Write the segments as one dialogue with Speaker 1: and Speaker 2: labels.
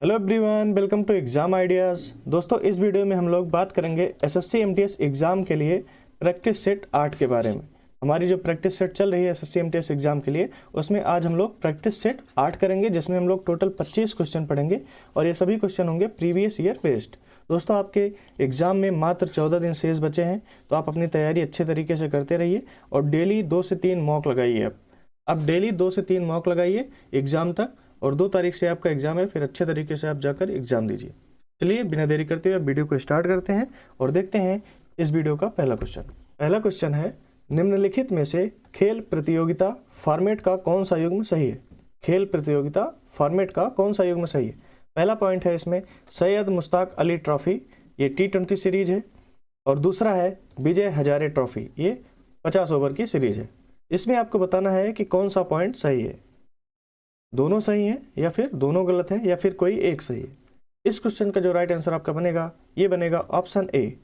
Speaker 1: Hello everyone, welcome to exam ideas. दोस्तों, इस video में हम लोग बात करेंगे एसएससी एमटीएस एग्ज़ाम के लिए प्रैक्टिस सेट 8 के बारे में। हमारी जो प्रैक्टिस सेट चल रही है एसएससी एमटीएस एग्ज़ाम के लिए, उसमें आज हम लोग प्रैक्टिस सेट 8 करेंगे, जिसमें हम लोग टोटल 25 क्वेश्चन पढ़ेंगे और ये सभी क्वेश्चन होंगे प्रीवियस ईयर बेस्ड। दोस्तों, आपके एग्ज़ाम में मात्र 14 दिन शेष बचे हैं, तो आप अपनी तैयारी अच्छे तरीके से करते रहिए और डेली 2 से 3 मॉक लगाइए। अब डेली 2 से 3 मॉक लगाइए एग्ज़ाम तक, और 2 तारीख से आपका एग्ज़ाम है, फिर अच्छे तरीके से आप जाकर एग्ज़ाम दीजिए। चलिए बिना देरी करते हुए वीडियो को स्टार्ट करते हैं और देखते हैं इस वीडियो का पहला क्वेश्चन। पहला क्वेश्चन है, निम्नलिखित में से खेल प्रतियोगिता फॉर्मेट का कौन सा युग्म सही है? खेल प्रतियोगिता फॉर्मेट का कौन सा युग्म सही है? पहला पॉइंट है इसमें सैयद मुश्ताक अली ट्रॉफी, ये T20 सीरीज है, और दूसरा है विजय हजारे ट्रॉफी, ये 50 ओवर की सीरीज है। इसमें आपको बताना है कि कौन सा पॉइंट सही है। दोनों सही हैं या फिर दोनों गलत हैं या फिर कोई एक सही है। इस क्वेश्चन का जो राइट आंसर आपका बनेगा, ये बनेगा ऑप्शन ए,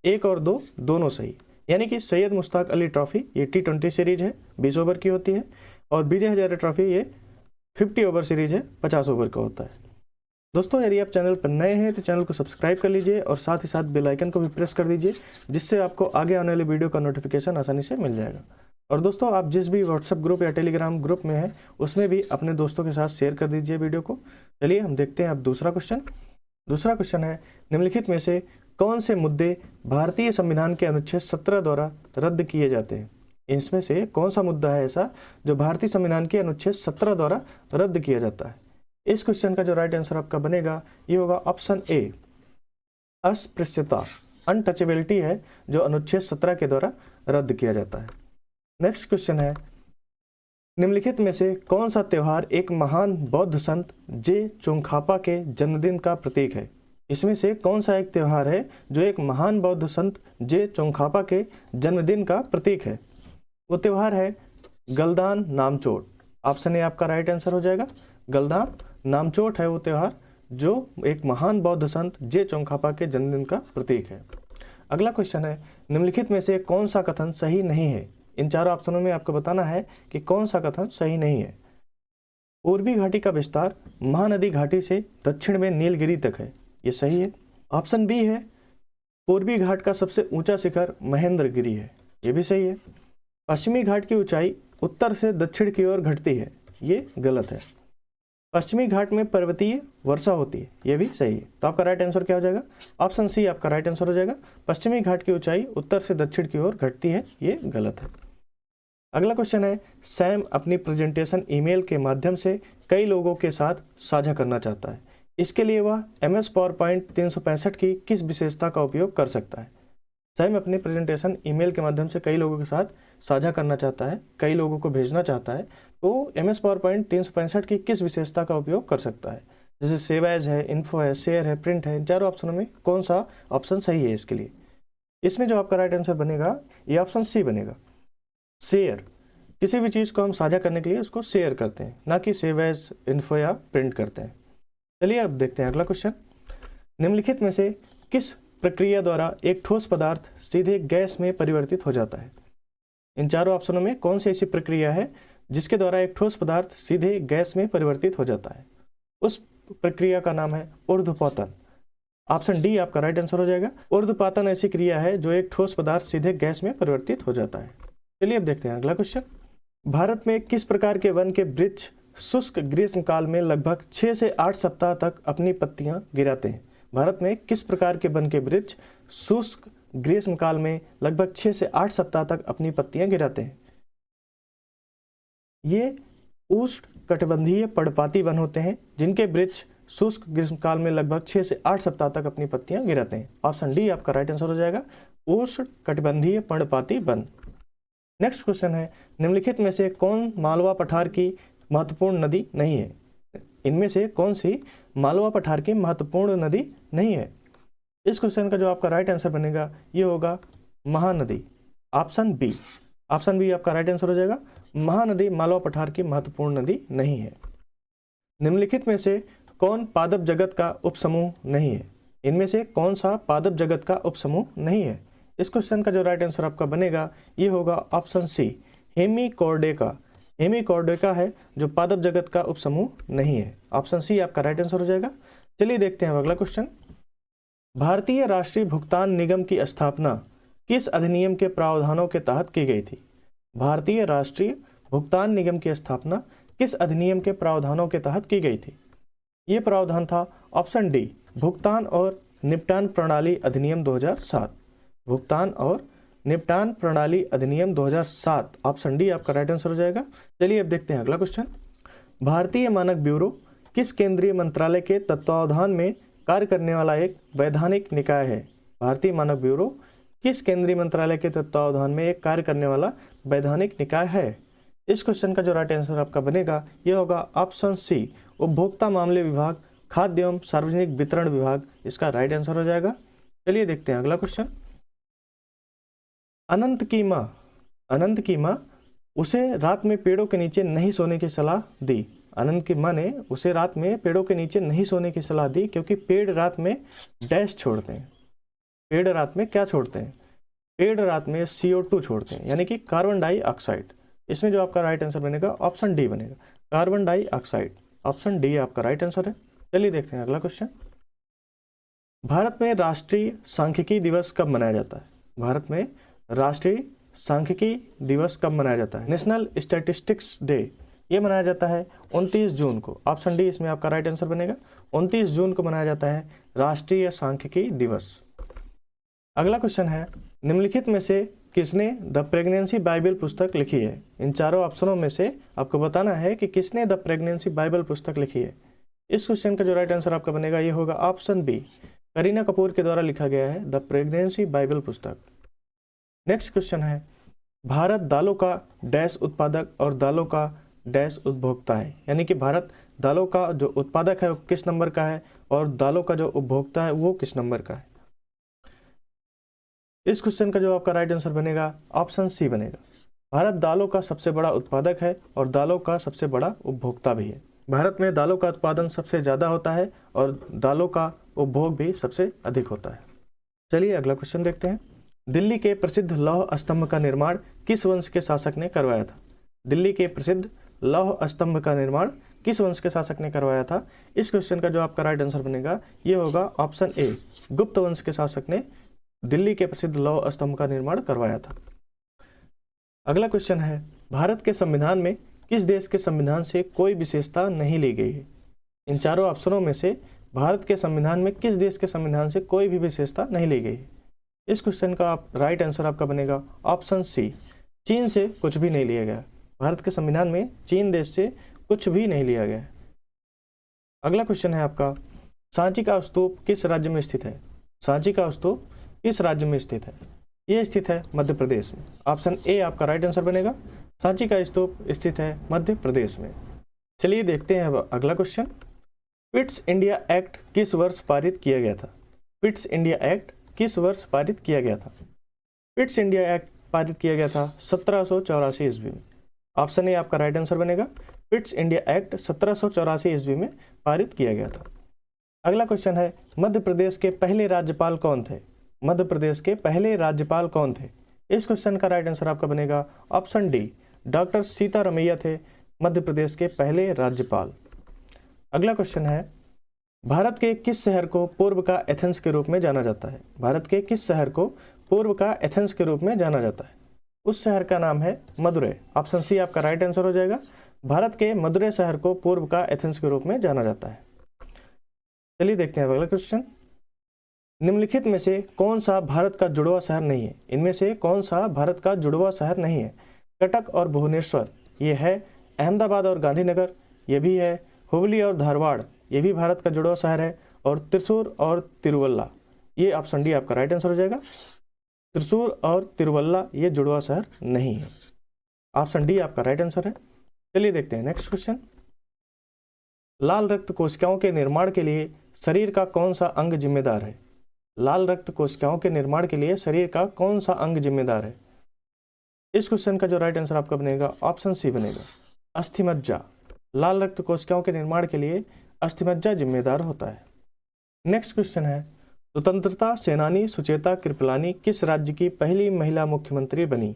Speaker 1: 1 और 2 दोनों सही। यानी कि सैयद मुश्ताक अली ट्रॉफी ये T20 सीरीज है, 20 ओवर की होती है, और विजय हजारे ट्रॉफी ये 50 ओवर सीरीज है, 50 ओवर का होता है। दोस्तों, यदि आप चैनल पर नए हैं तो चैनल को सब्सक्राइब कर लीजिए और साथ ही साथ बेल आइकन को भी प्रेस कर दीजिए, जिससे आपको आगे आने वाले वीडियो का नोटिफिकेशन आसानी से मिल जाएगा। और दोस्तों, आप जिस भी व्हाट्सएप ग्रुप या टेलीग्राम ग्रुप में हैं, उसमें भी अपने दोस्तों के साथ शेयर कर दीजिए वीडियो को। चलिए हम देखते हैं अब दूसरा क्वेश्चन। दूसरा क्वेश्चन है, निम्नलिखित में से कौन से मुद्दे भारतीय संविधान के अनुच्छेद 17 द्वारा रद्द किए जाते हैं? इसमें से कौन सा मुद्दा है ऐसा जो भारतीय संविधान के अनुच्छेद 17 द्वारा रद्द किया जाता है? इस क्वेश्चन का जो राइट आंसर आपका बनेगा, ये होगा ऑप्शन ए, अस्पृश्यता, अनटचेबिलिटी है जो अनुच्छेद 17 के द्वारा रद्द किया जाता है। नेक्स्ट क्वेश्चन है, निम्नलिखित में से कौन सा त्यौहार एक महान बौद्ध संत जे चोंगखापा के जन्मदिन का प्रतीक है? इसमें से कौन सा एक त्यौहार है जो एक महान बौद्ध संत जे चोंगखापा के जन्मदिन का प्रतीक है? वो त्यौहार है गलदान नामचोट। ऑप्शन ए आपका राइट आंसर हो जाएगा। गलदान नामचोट है वो त्यौहार जो एक महान बौद्ध संत जे चोंगखापा के जन्मदिन का प्रतीक है। अगला क्वेश्चन है, निम्नलिखित में से कौन सा कथन सही नहीं है? इन चारों ऑप्शनों में आपको बताना है कि कौन सा कथन सही नहीं है। पूर्वी घाटी का विस्तार महानदी घाटी से दक्षिण में नीलगिरी तक है, ये सही है। ऑप्शन बी है, पूर्वी घाट का सबसे ऊंचा शिखर महेंद्रगिरी है, ये भी सही है। पश्चिमी घाट की ऊंचाई उत्तर से दक्षिण की ओर घटती है, ये गलत है। पश्चिमी घाट में पर्वतीय वर्षा होती है, यह भी सही है। तो आपका राइट आंसर क्या हो जाएगा? ऑप्शन सी आपका राइट आंसर हो जाएगा। पश्चिमी घाट की ऊंचाई उत्तर से दक्षिण की ओर घटती है, ये गलत है। अगला क्वेश्चन है, सैम अपनी प्रेजेंटेशन ईमेल के माध्यम से कई लोगों के साथ साझा करना चाहता है। इसके लिए वह MS पावरपॉइंट 365 की किस विशेषता का उपयोग कर सकता है? सैम अपनी प्रेजेंटेशन ईमेल के माध्यम से कई लोगों के साथ साझा करना चाहता है, कई लोगों को भेजना चाहता है, तो MS पावरपॉइंट 365 की किस विशेषता का उपयोग कर सकता है? जैसे सेव एज है, इन्फो है, शेयर है, प्रिंट है। इन चारों ऑप्शनों में कौन सा ऑप्शन सही है इसके लिए? इसमें जो आपका राइट आंसर बनेगा, ये ऑप्शन सी बनेगा, शेयर। किसी भी चीज़ को हम साझा करने के लिए उसको शेयर करते हैं, ना कि सेव एज, इन्फो या प्रिंट करते हैं। चलिए अब देखते हैं अगला क्वेश्चन। निम्नलिखित में से किस प्रक्रिया द्वारा एक ठोस पदार्थ सीधे गैस में परिवर्तित हो जाता है? इन चारों ऑप्शनों में कौन सी ऐसी प्रक्रिया है जिसके द्वारा एक ठोस पदार्थ सीधे गैस में परिवर्तित हो जाता है? उस प्रक्रिया का नाम है ऊर्ध्वपातन। ऑप्शन डी आपका राइट आंसर हो जाएगा। ऊर्ध्वपातन ऐसी क्रिया है जो एक ठोस पदार्थ सीधे गैस में परिवर्तित हो जाता है। चलिए अब देखते हैं अगला क्वेश्चन। भारत में किस प्रकार के वन के वृक्ष शुष्क ग्रीष्म काल में लगभग 6 से 8 सप्ताह तक अपनी पत्तियां गिराते हैं? भारत में किस प्रकार के वन के वृक्ष शुष्क ग्रीष्म काल में लगभग 6 से 8 सप्ताह तक अपनी पत्तियां गिराते हैं? ये उष्ण कटिबंधीय पर्णपाती वन होते हैं जिनके वृक्ष शुष्क ग्रीष्म काल में लगभग 6 से 8 सप्ताह तक अपनी पत्तियां गिराते हैं। ऑप्शन डी आपका राइट आंसर हो जाएगा, उष्ण कटिबंधीय पर्णपाती वन। नेक्स्ट क्वेश्चन है, निम्नलिखित में से कौन मालवा पठार की महत्वपूर्ण नदी नहीं है? इनमें से कौन सी मालवा पठार की महत्वपूर्ण नदी नहीं है? इस क्वेश्चन का जो आपका राइट आंसर बनेगा, ये होगा Mahanadi. Option B. Option B आपका राइट आंसर हो जाएगा। महानदी मालवा पठार की महत्वपूर्ण नदी नहीं है। निम्नलिखित में से कौन पादप जगत का उपसमूह नहीं है? इनमें से कौन सा पादप जगत का उपसमूह नहीं है? इस क्वेश्चन का जो राइट आंसर आपका बनेगा, ये होगा ऑप्शन सी, हेमिकॉर्डेका। हेमिकॉर्डेका है जो पादप जगत का उपसमूह नहीं है। ऑप्शन सी आपका राइट आंसर हो जाएगा। चलिए देखते हैं अगला क्वेश्चन। भारतीय राष्ट्रीय भुगतान निगम की स्थापना किस अधिनियम के प्रावधानों के तहत की गई थी? भारतीय राष्ट्रीय भुगतान निगम की स्थापना किस अधिनियम के प्रावधानों के तहत की गई थी? ये प्रावधान था ऑप्शन डी, भुगतान और निपटान प्रणाली अधिनियम 2007। भुगतान और निपटान प्रणाली अधिनियम 2007, ऑप्शन डी आपका राइट आंसर हो जाएगा। चलिए अब देखते हैं अगला क्वेश्चन। भारतीय मानक ब्यूरो किस केंद्रीय मंत्रालय के तत्वावधान में कार्य करने वाला एक वैधानिक निकाय है? भारतीय मानक ब्यूरो किस केंद्रीय मंत्रालय के तत्वावधान में एक कार्य करने वाला वैधानिक निकाय है? इस क्वेश्चन का जो राइट आंसर आपका बनेगा ये होगा ऑप्शन सी, उपभोक्ता मामले विभाग, खाद्य एवं सार्वजनिक वितरण विभाग, इसका राइट आंसर हो जाएगा। चलिए देखते हैं अगला क्वेश्चन। अनंत की माँ उसे रात में पेड़ों के नीचे नहीं सोने की सलाह दी। अनंत की माँ ने उसे रात में पेड़ों के नीचे नहीं सोने की सलाह दी क्योंकि पेड़ रात में डैश छोड़ते हैं। पेड़ रात में क्या छोड़ते हैं? पेड़ रात में CO2 छोड़ते हैं, यानी कि कार्बन डाइऑक्साइड। इसमें जो आपका राइट आंसर बनेगा ऑप्शन डी बनेगा, कार्बन डाइऑक्साइड। ऑप्शन डी आपका राइट आंसर है। चलिए देखते हैं अगला क्वेश्चन। भारत में राष्ट्रीय सांख्यिकी दिवस कब मनाया जाता है? भारत में राष्ट्रीय सांख्यिकी दिवस कब मनाया जाता है? नेशनल स्टैटिस्टिक्स डे ये मनाया जाता है 29 जून को। ऑप्शन डी इसमें आपका राइट आंसर बनेगा। 29 जून को मनाया जाता है राष्ट्रीय सांख्यिकी दिवस। अगला क्वेश्चन है, निम्नलिखित में से किसने द प्रेगनेंसी बाइबल पुस्तक लिखी है? इन चारों ऑप्शनों में से आपको बताना है कि किसने द प्रेगनेंसी बाइबल पुस्तक लिखी है। इस क्वेश्चन का जो राइट आंसर आपका बनेगा ये होगा ऑप्शन बी, करीना कपूर के द्वारा लिखा गया है द प्रेगनेंसी बाइबल पुस्तक। नेक्स्ट क्वेश्चन है, भारत दालों का डैश उत्पादक और दालों का डैश उपभोक्ता है, यानी कि भारत दालों का जो उत्पादक है वो किस नंबर का है और दालों का जो उपभोक्ता है वो किस नंबर का है। इस क्वेश्चन का जो आपका राइट आंसर बनेगा ऑप्शन सी बनेगा। भारत दालों का सबसे बड़ा उत्पादक है और दालों का सबसे बड़ा उपभोक्ता भी है। भारत में दालों का उत्पादन सबसे ज़्यादा होता है और दालों का उपभोग भी सबसे अधिक होता है। चलिए अगला क्वेश्चन देखते हैं। दिल्ली के प्रसिद्ध लौह स्तंभ का निर्माण किस वंश के शासक ने करवाया था? दिल्ली के प्रसिद्ध लौह स्तंभ का निर्माण किस वंश के शासक ने करवाया था? इस क्वेश्चन का जो आपका राइट आंसर बनेगा ये होगा ऑप्शन ए, गुप्त वंश के शासक ने दिल्ली के प्रसिद्ध लौह स्तंभ का निर्माण करवाया था। अगला क्वेश्चन है, भारत के संविधान में किस देश के संविधान से कोई विशेषता नहीं ली गई है? इन चारों ऑप्शनों में से भारत के संविधान में किस देश के संविधान से कोई भी विशेषता नहीं ली गई है? इस क्वेश्चन का राइट आंसर आपका बनेगा ऑप्शन सी, चीन से कुछ भी नहीं लिया गया। भारत के संविधान में चीन देश से कुछ भी नहीं लिया गया है। अगला क्वेश्चन है आपका, सांची का स्तूप किस राज्य में स्थित है? सांची का स्तूप किस राज्य में स्थित है? ये स्थित है मध्य प्रदेश में। ऑप्शन ए आपका राइट आंसर बनेगा, सांची का स्तूप स्थित है मध्य प्रदेश में। चलिए देखते हैं अब अगला क्वेश्चन। पिट्स इंडिया एक्ट किस वर्ष पारित किया गया था? पिट्स इंडिया एक्ट किस वर्ष पारित किया गया था? पिट्स इंडिया एक्ट पारित किया गया था 1784 ईस्वी में। ऑप्शन ए आपका राइट आंसर बनेगा, पिट्स इंडिया एक्ट 1784 ईस्वी में पारित किया गया था। अगला क्वेश्चन है, मध्य प्रदेश के पहले राज्यपाल कौन थे? मध्य प्रदेश के पहले राज्यपाल कौन थे? इस क्वेश्चन का राइट आंसर आपका बनेगा ऑप्शन डी, डॉक्टर सीतारमैया थे मध्य प्रदेश के पहले राज्यपाल। अगला क्वेश्चन है, भारत के किस शहर को पूर्व का एथेंस के रूप में जाना जाता है? भारत के किस शहर को पूर्व का एथेंस के रूप में जाना जाता है? उस शहर का नाम है मदुरै। ऑप्शन सी आपका राइट आंसर हो जाएगा। भारत के मदुरै शहर को पूर्व का एथेंस के रूप में जाना जाता है। चलिए देखते हैं अगला क्वेश्चन। निम्नलिखित में से कौन सा भारत का जुड़वा शहर नहीं है? इनमें से कौन सा भारत का जुड़वा शहर नहीं है? कटक और भुवनेश्वर ये है, अहमदाबाद और गांधीनगर ये भी है, हुबली और धारवाड़ ये भी भारत का जुड़वा शहर है, और त्रिशूर और तिरुवल्ला ये ऑप्शन डी आपका राइट आंसर हो जाएगा। त्रिशूर और तिरुवल्ला ये जुड़वा शहर नहीं है। ऑप्शन डी आपका राइट आंसर है। चलिए देखते हैं नेक्स्ट क्वेश्चन। लाल रक्त कोशिकाओं के निर्माण के लिए शरीर का कौन सा अंग जिम्मेदार है? लाल रक्त कोशिकाओं के निर्माण के लिए शरीर का कौन सा अंग जिम्मेदार है? इस क्वेश्चन का जो राइट आंसर आपका बनेगा ऑप्शन सी बनेगा, अस्थिमज्जा। लाल रक्त कोशिकाओं के निर्माण के लिए अस्थिमज्जा जिम्मेदार होता है। नेक्स्ट क्वेश्चन है, स्वतंत्रता सेनानी सुचेता कृपलानी किस राज्य की पहली महिला मुख्यमंत्री बनी?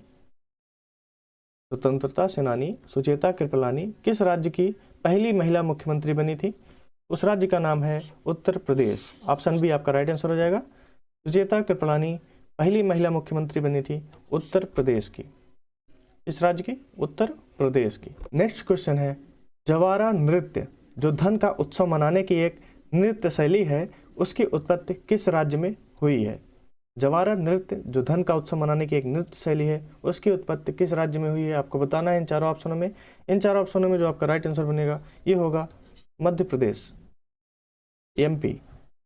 Speaker 1: स्वतंत्रता सेनानी सुचेता कृपलानी किस राज्य की पहली महिला मुख्यमंत्री बनी थी? उस राज्य का नाम है उत्तर प्रदेश। ऑप्शन बी आपका राइट आंसर हो जाएगा। सुचेता कृपलानी पहली महिला मुख्यमंत्री बनी थी उत्तर प्रदेश की। इस राज्य की? उत्तर प्रदेश की। नेक्स्ट क्वेश्चन है, जवारा नृत्य जो धन का उत्सव मनाने की एक नृत्य शैली है, उसकी उत्पत्ति किस राज्य में हुई है? जवारा नृत्य जो धन का उत्सव मनाने की एक नृत्य शैली है, उसकी उत्पत्ति किस राज्य में हुई है? आपको बताना है इन चारों ऑप्शनों में। इन चारों ऑप्शनों में जो आपका राइट आंसर बनेगा ये होगा मध्य प्रदेश, एमपी।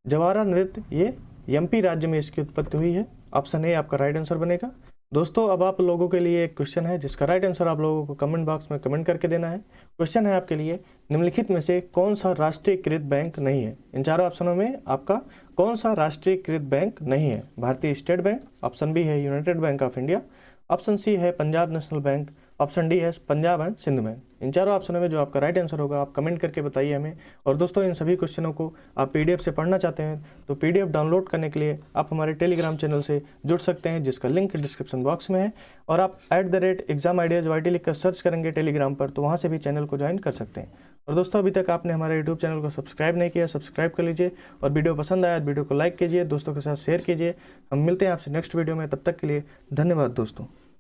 Speaker 1: जवारा नृत्य ये एमपी राज्य में इसकी उत्पत्ति हुई है। ऑप्शन ए आपका राइट आंसर बनेगा। दोस्तों अब आप लोगों के लिए एक क्वेश्चन है जिसका राइट आंसर आप लोगों को कमेंट बॉक्स में कमेंट करके देना है। क्वेश्चन है आपके लिए, निम्नलिखित में से कौन सा राष्ट्रीयकृत बैंक नहीं है? इन चारों ऑप्शनों में आपका कौन सा राष्ट्रीयकृत बैंक नहीं है? भारतीय स्टेट बैंक, ऑप्शन बी है United Bank of India, option C है Punjab National Bank, option D है पंजाब एंड सिंध बैंक। इन चारों ऑप्शनों में जो आपका राइट आंसर होगा आप कमेंट करके बताइए हमें। और दोस्तों इन सभी क्वेश्चनों को आप पीडीएफ से पढ़ना चाहते हैं तो पीडीएफ डाउनलोड करने के लिए आप हमारे टेलीग्राम चैनल से जुड़ सकते हैं, जिसका लिंक डिस्क्रिप्शन बॉक्स में है। और आप @examideas लिख कर सर्च करेंगे टेलीग्राम पर तो वहाँ से भी चैनल को ज्वाइन कर सकते हैं। और दोस्तों अभी तक आपने हमारे यूट्यूब चैनल को सब्सक्राइब नहीं किया, सब्सक्राइब कर लीजिए। और वीडियो पसंद आया तो वीडियो को लाइक कीजिए, दोस्तों के साथ शेयर कीजिए। हम मिलते हैं आपसे नेक्स्ट वीडियो में, तब तक के लिए धन्यवाद दोस्तों।